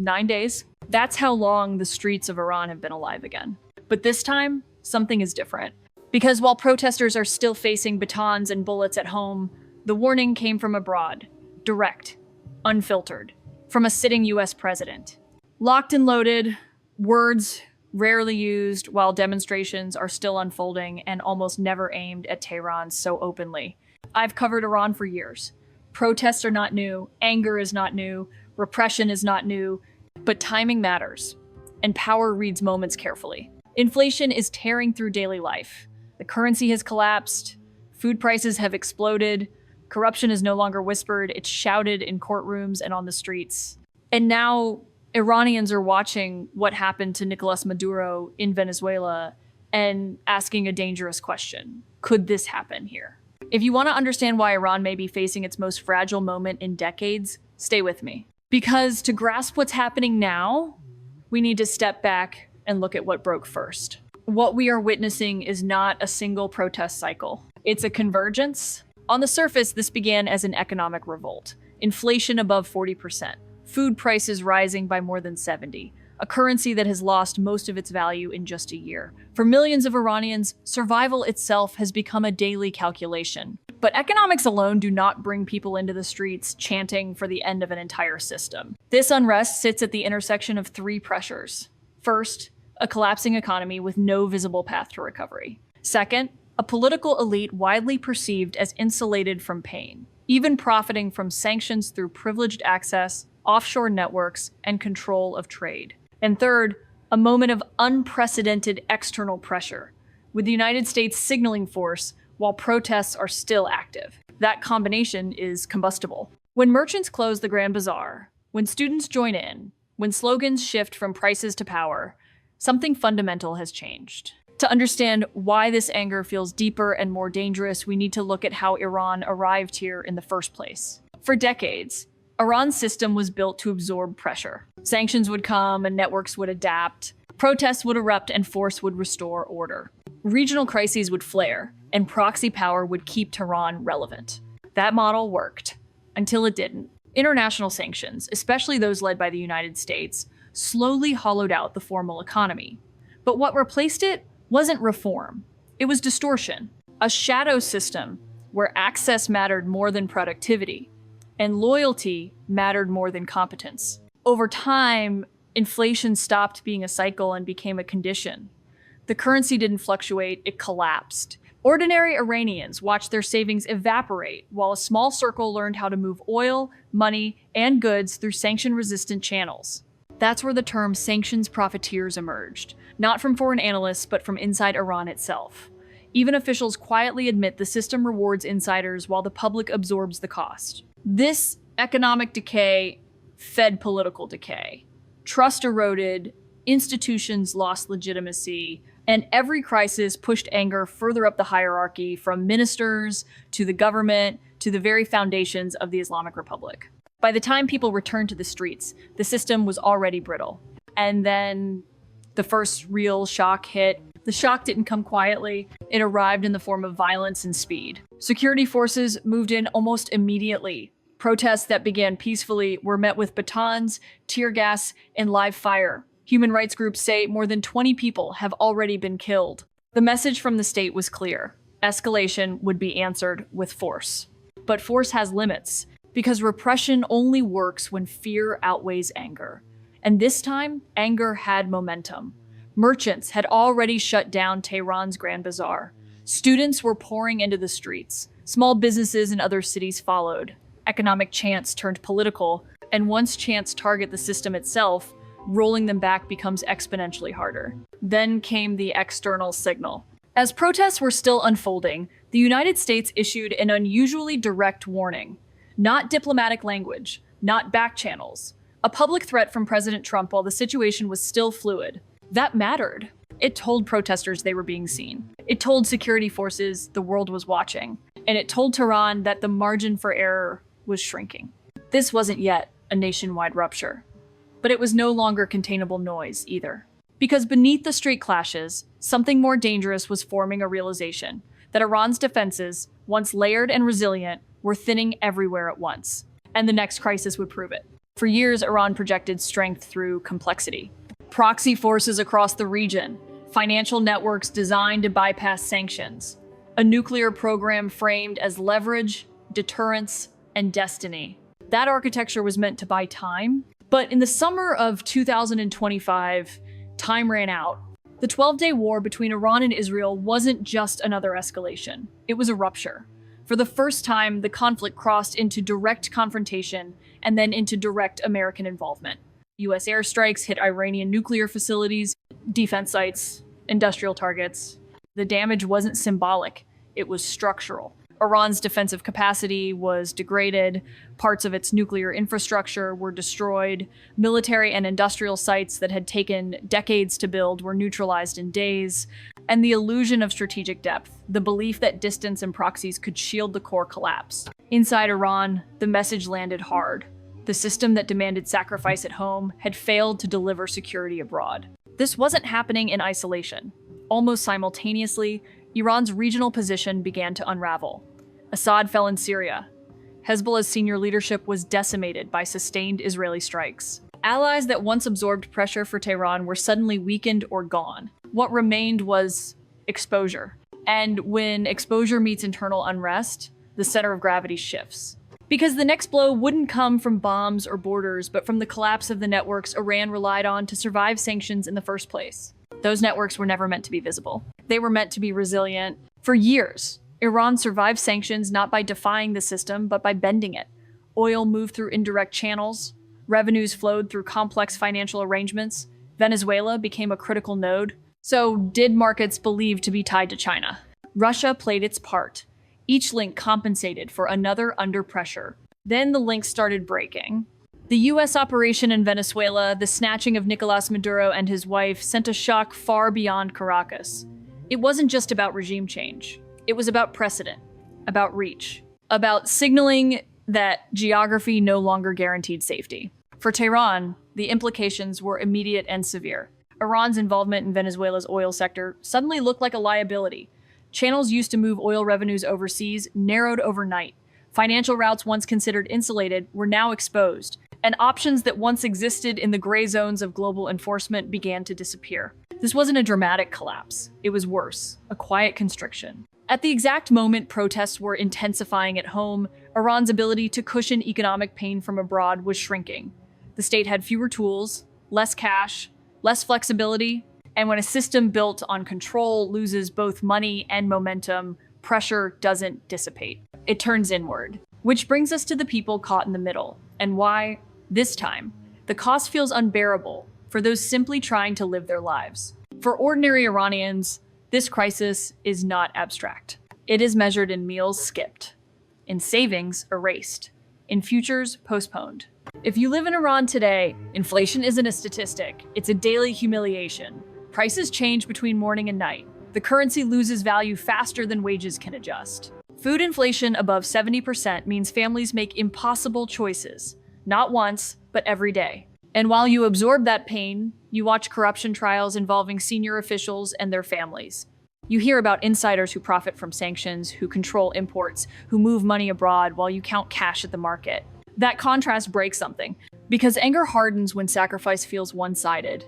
9 days. That's how long the streets of Iran have been alive again. But this time, something is different. Because while protesters are still facing batons and bullets at home, the warning came from abroad. Direct. Unfiltered. From a sitting US president. Locked and loaded, words rarely used while demonstrations are still unfolding and almost never aimed at Tehran so openly. I've covered Iran for years. Protests are not new, anger is not new, repression is not new, but timing matters, and power reads moments carefully. Inflation is tearing through daily life. The currency has collapsed, food prices have exploded, corruption is no longer whispered, it's shouted in courtrooms and on the streets. And now Iranians are watching what happened to Nicolas Maduro in Venezuela and asking a dangerous question. Could this happen here? If you want to understand why Iran may be facing its most fragile moment in decades, stay with me. Because to grasp what's happening now, we need to step back and look at what broke first. What we are witnessing is not a single protest cycle. It's a convergence. On the surface, this began as an economic revolt. Inflation above 40%. Food prices rising by more than 70%. A currency that has lost most of its value in just a year. For millions of Iranians, survival itself has become a daily calculation. But economics alone do not bring people into the streets chanting for the end of an entire system. This unrest sits at the intersection of three pressures. First, a collapsing economy with no visible path to recovery. Second, a political elite widely perceived as insulated from pain, even profiting from sanctions through privileged access, offshore networks, and control of trade. And third, a moment of unprecedented external pressure, with the United States signaling force while protests are still active. That combination is combustible. When merchants close the Grand Bazaar, when students join in, when slogans shift from prices to power, something fundamental has changed. To understand why this anger feels deeper and more dangerous, we need to look at how Iran arrived here in the first place. For decades, Iran's system was built to absorb pressure. Sanctions would come and networks would adapt. Protests would erupt and force would restore order. Regional crises would flare, and proxy power would keep Tehran relevant. That model worked, until it didn't. International sanctions, especially those led by the United States, slowly hollowed out the formal economy. But what replaced it wasn't reform. It was distortion. A shadow system where access mattered more than productivity, and loyalty mattered more than competence. Over time, inflation stopped being a cycle and became a condition. The currency didn't fluctuate, it collapsed. Ordinary Iranians watched their savings evaporate while a small circle learned how to move oil, money, and goods through sanction-resistant channels. That's where the term sanctions profiteers emerged, not from foreign analysts, but from inside Iran itself. Even officials quietly admit the system rewards insiders while the public absorbs the cost. This economic decay fed political decay. Trust eroded, institutions lost legitimacy, and every crisis pushed anger further up the hierarchy, from ministers to the government to the very foundations of the Islamic Republic. By the time people returned to the streets, the system was already brittle. And then the first real shock hit. The shock didn't come quietly. It arrived in the form of violence and speed. Security forces moved in almost immediately. Protests that began peacefully were met with batons, tear gas, and live fire. Human rights groups say more than 20 people have already been killed. The message from the state was clear. Escalation would be answered with force. But force has limits, because repression only works when fear outweighs anger. And this time, anger had momentum. Merchants had already shut down Tehran's Grand Bazaar. Students were pouring into the streets. Small businesses in other cities followed. Economic chants turned political, and once chants target the system itself, rolling them back becomes exponentially harder. Then came the external signal. As protests were still unfolding, the United States issued an unusually direct warning. Not diplomatic language, not back channels. A public threat from President Trump while the situation was still fluid. That mattered. It told protesters they were being seen. It told security forces the world was watching. And it told Tehran that the margin for error was shrinking. This wasn't yet a nationwide rupture. But it was no longer containable noise either. Because beneath the street clashes, something more dangerous was forming a realization that Iran's defenses, once layered and resilient, were thinning everywhere at once. And the next crisis would prove it. For years, Iran projected strength through complexity. Proxy forces across the region, financial networks designed to bypass sanctions, a nuclear program framed as leverage, deterrence, and destiny. That architecture was meant to buy time, but in the summer of 2025, time ran out. The 12-day war between Iran and Israel wasn't just another escalation. It was a rupture. For the first time, the conflict crossed into direct confrontation and then into direct American involvement. US airstrikes hit Iranian nuclear facilities, defense sites, industrial targets. The damage wasn't symbolic, it was structural. Iran's defensive capacity was degraded, parts of its nuclear infrastructure were destroyed, military and industrial sites that had taken decades to build were neutralized in days, and the illusion of strategic depth, the belief that distance and proxies could shield the core, collapsed. Inside Iran, the message landed hard. The system that demanded sacrifice at home had failed to deliver security abroad. This wasn't happening in isolation. Almost simultaneously, Iran's regional position began to unravel. Assad fell in Syria. Hezbollah's senior leadership was decimated by sustained Israeli strikes. Allies that once absorbed pressure for Tehran were suddenly weakened or gone. What remained was exposure. And when exposure meets internal unrest, the center of gravity shifts. Because the next blow wouldn't come from bombs or borders, but from the collapse of the networks Iran relied on to survive sanctions in the first place. Those networks were never meant to be visible. They were meant to be resilient. For years, Iran survived sanctions not by defying the system, but by bending it. Oil moved through indirect channels. Revenues flowed through complex financial arrangements. Venezuela became a critical node. So did markets believed to be tied to China? Russia played its part. Each link compensated for another under pressure. Then the links started breaking. The US operation in Venezuela, the snatching of Nicolas Maduro and his wife, sent a shock far beyond Caracas. It wasn't just about regime change. It was about precedent, about reach, about signaling that geography no longer guaranteed safety. For Tehran, the implications were immediate and severe. Iran's involvement in Venezuela's oil sector suddenly looked like a liability. Channels used to move oil revenues overseas narrowed overnight. Financial routes once considered insulated were now exposed, and options that once existed in the gray zones of global enforcement began to disappear. This wasn't a dramatic collapse. It was worse, a quiet constriction. At the exact moment protests were intensifying at home, Iran's ability to cushion economic pain from abroad was shrinking. The state had fewer tools, less cash, less flexibility, and when a system built on control loses both money and momentum, pressure doesn't dissipate. It turns inward. Which brings us to the people caught in the middle, and why, this time, the cost feels unbearable for those simply trying to live their lives. For ordinary Iranians, this crisis is not abstract. It is measured in meals skipped, in savings erased, in futures postponed. If you live in Iran today, inflation isn't a statistic, it's a daily humiliation. Prices change between morning and night. The currency loses value faster than wages can adjust. Food inflation above 70% means families make impossible choices, not once, but every day. And while you absorb that pain, you watch corruption trials involving senior officials and their families. You hear about insiders who profit from sanctions, who control imports, who move money abroad while you count cash at the market. That contrast breaks something, because anger hardens when sacrifice feels one-sided,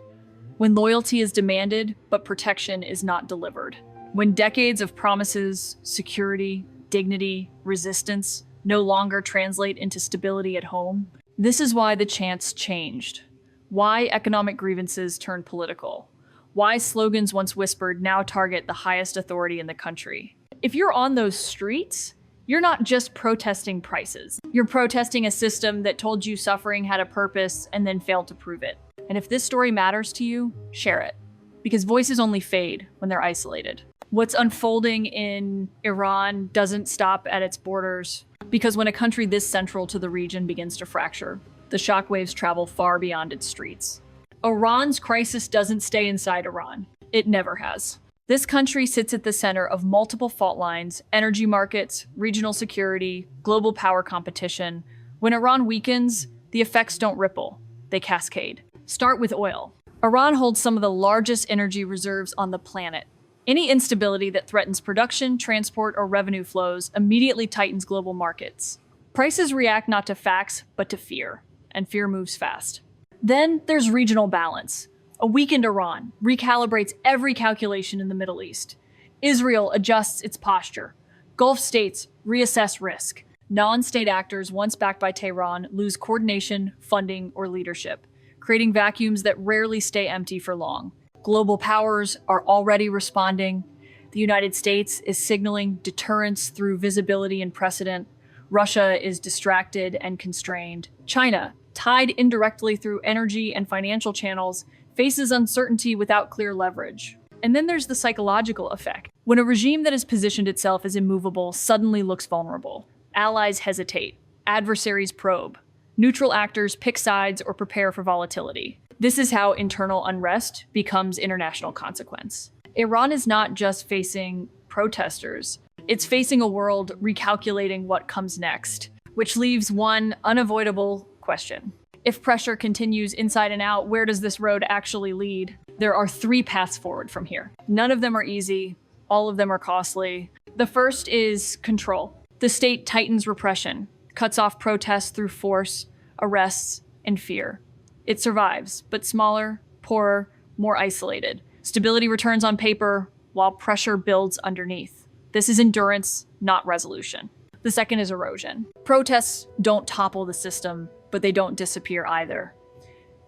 when loyalty is demanded, but protection is not delivered, when decades of promises, security, dignity, resistance no longer translate into stability at home. This is why the chants changed, why economic grievances turned political, why slogans once whispered now target the highest authority in the country. If you're on those streets, you're not just protesting prices. You're protesting a system that told you suffering had a purpose and then failed to prove it. And if this story matters to you, share it. Because voices only fade when they're isolated. What's unfolding in Iran doesn't stop at its borders, because when a country this central to the region begins to fracture, the shockwaves travel far beyond its streets. Iran's crisis doesn't stay inside Iran. It never has. This country sits at the center of multiple fault lines, energy markets, regional security, global power competition. When Iran weakens, the effects don't ripple, they cascade. Start with oil. Iran holds some of the largest energy reserves on the planet. Any instability that threatens production, transport, or revenue flows immediately tightens global markets. Prices react not to facts, but to fear. and fear moves fast. Then there's regional balance. A weakened Iran recalibrates every calculation in the Middle East. Israel adjusts its posture. Gulf states reassess risk. Non-state actors, once backed by Tehran, lose coordination, funding, or leadership, creating vacuums that rarely stay empty for long. Global powers are already responding. The United States is signaling deterrence through visibility and precedent. Russia is distracted and constrained. China, tied indirectly through energy and financial channels, faces uncertainty without clear leverage. And then there's the psychological effect. When a regime that has positioned itself as immovable suddenly looks vulnerable, allies hesitate, adversaries probe, neutral actors pick sides or prepare for volatility. This is how internal unrest becomes international consequence. Iran is not just facing protesters, it's facing a world recalculating what comes next, which leaves one unavoidable question. If pressure continues inside and out, where does this road actually lead? There are 3 paths forward from here. None of them are easy. All of them are costly. The first is control. The state tightens repression, cuts off protests through force, arrests, and fear. It survives, but smaller, poorer, more isolated. Stability returns on paper, while pressure builds underneath. This is endurance, not resolution. The second is erosion. Protests don't topple the system, but they don't disappear either.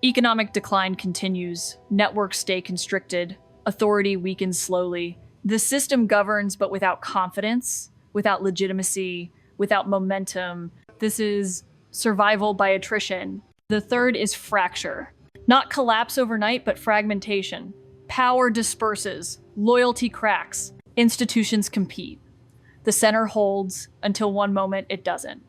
Economic decline continues, networks stay constricted, authority weakens slowly. The system governs, but without confidence, without legitimacy, without momentum. This is survival by attrition. The third is fracture. Not collapse overnight, but fragmentation. Power disperses, loyalty cracks, institutions compete. The center holds until one moment it doesn't.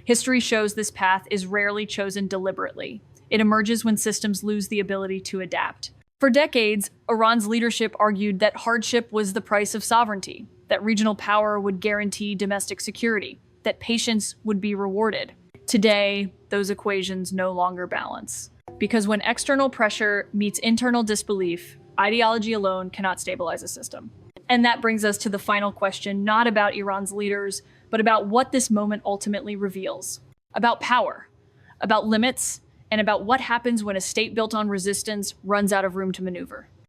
History shows this path is rarely chosen deliberately. It emerges when systems lose the ability to adapt. For decades, Iran's leadership argued that hardship was the price of sovereignty, that regional power would guarantee domestic security, that patience would be rewarded. Today, those equations no longer balance. Because when external pressure meets internal disbelief, ideology alone cannot stabilize a system. And that brings us to the final question, not about Iran's leaders, but about what this moment ultimately reveals. About power, about limits, and about what happens when a state built on resistance runs out of room to maneuver.